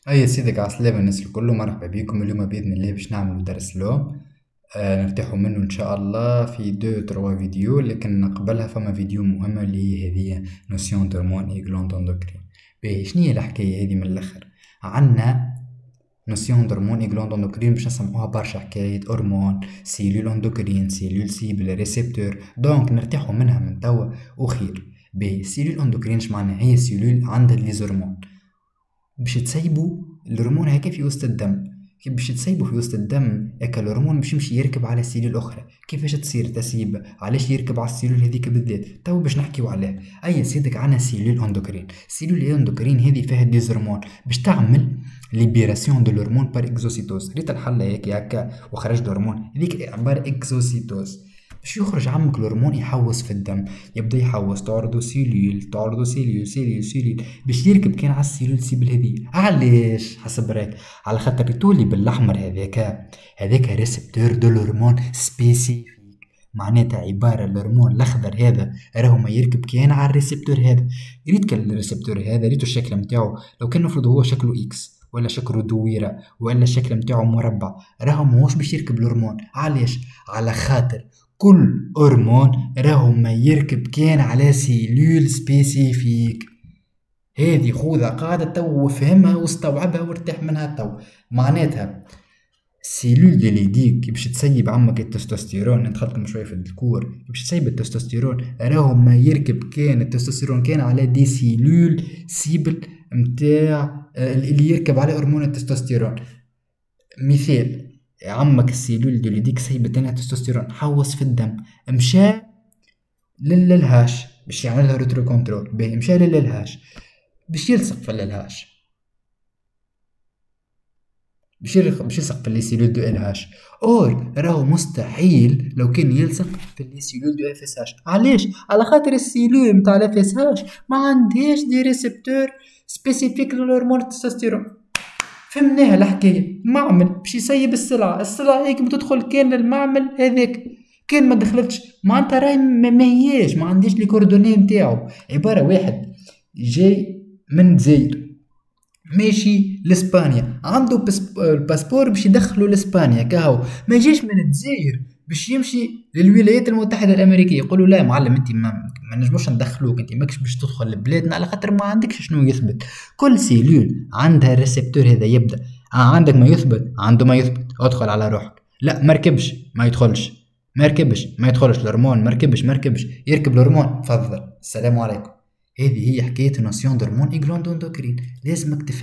أي سيدك عسلامة الناس الكل، مرحبا بكم. اليوم بإذن الله باش نعملوا درس لوم. نرتاحوا منه إن شاء الله في دو تروا فيديو، لكن قبلها فما فيديو مهمة اللي هي هذه نوسيون دورمون إي غلوند اندوكرين. باهي شنيا الحكاية هذه من الآخر؟ عنا نوسيون دورمون إي غلوند اندوكرين باش نسمعوها برشا حكاية هرمون، سيلول اندوكرين، سيلول سيبل، ريسبتور، دونك نرتاحوا منها من توا وخير. باهي سيلول اندوكرين معناها؟ هي سيلول عندها لي زرمون باش تسيبوا الهرمون هكا في وسط الدم. كيف باش تسيبه في وسط الدم هكا الهرمون باش يمشي يركب على سيلول اخرى؟ كيفاش تصير تسيب؟ علاش يركب على السيلول هذيك بالذات؟ تو باش نحكيو عليه. اي سيدك عنا سيلول اندوكرين. سيلول اندوكرين هذه فيها دي هرمون باش تعمل ليبيراسيون دو الهرمون بار اكزوسيتوز. ريت الحله هيك هكا وخرج الهرمون هذيك عباره اكزوسيتوز. باش يخرج عمك الهرمون يحوس في الدم، يبدا يحوس تعرضو سيلول تعرضو سيلول سيلول سيلول باش يركب كان على السيلول سيبل هذي. علاش حسب رايك؟ على خاطر يطولي بالاحمر هذاك ريسبتور دو الهرمون سبيسيفيك. معناتها عبارة الهرمون الأخضر هذا راهو ما يركب كان على الريسبتور هذا. ريت الريسبتور هذا ريتو الشكل متاعو، لو كان المفروض هو شكله إكس ولا شكله دويرة ولا الشكل متاعو مربع، راهو ماهوش باش يركب الهرمون. علاش؟ على خاطر كل هرمون راهو ما يركب كان على سيلول سبيسيفيك. هذه خوذة قاعدة تو وفهمها واستوعبها وارتاح منها تو. معناتها السيلول ديال يديك باش تسيب عمك التستوستيرون، ندخلكم شويه في الكور، باش تسيب التستوستيرون راهو ما يركب كان التستوستيرون كان على دي سيلول سيبل متاع اللي يركب على هرمون التستوستيرون. مثال، عمك السيلول ديال يديك سيبت لنا التستوستيرون، حوس في الدم، مشى للهاش باش يعملها ريترو كنترول. باهي مشى للهاش باش يلصق في الهاش، باش يلصق في لي سيلول دو ال هاش. اور راهو مستحيل لو كان يلصق في لي سيلول دو اف اس هاش. علاش؟ على خاطر السيلول نتاع الاف اس هاش ما عندهاش دي ريسبتور سبيسيفيك للهرمون التستوستيرون. فهمناها الحكايه؟ معمل باش يسيب السلعه هيك بتدخل كان للمعمل هذاك، كان ما دخلتش معناتها راهي ما هياش، ما عنديش لي كوردوني نتاعو. عباره واحد جاي من الجزائر ماشي لاسبانيا، عنده الباسبور باش يدخلوا لاسبانيا، كاهو ما جيش من الجزائر باش يمشي للولايات المتحده الامريكيه. يقولوا لا يا معلم انت ما نجموش ندخلوك، انت ماكش باش تدخل لبلادنا على خاطر ما عندكش شنو يثبت. كل سيلول عندها الريسبتور هذا يبدا عندك ما يثبت، عنده ما يثبت، ادخل على روحك. لا مركبش ما يدخلش، ما يركبش ما يدخلش الهرمون، ما ركبش يركب الهرمون، تفضل السلام عليكم. هذه هي حكايه نوسيون هرمون اي غلوند اندوكرين، لازمك تفهم.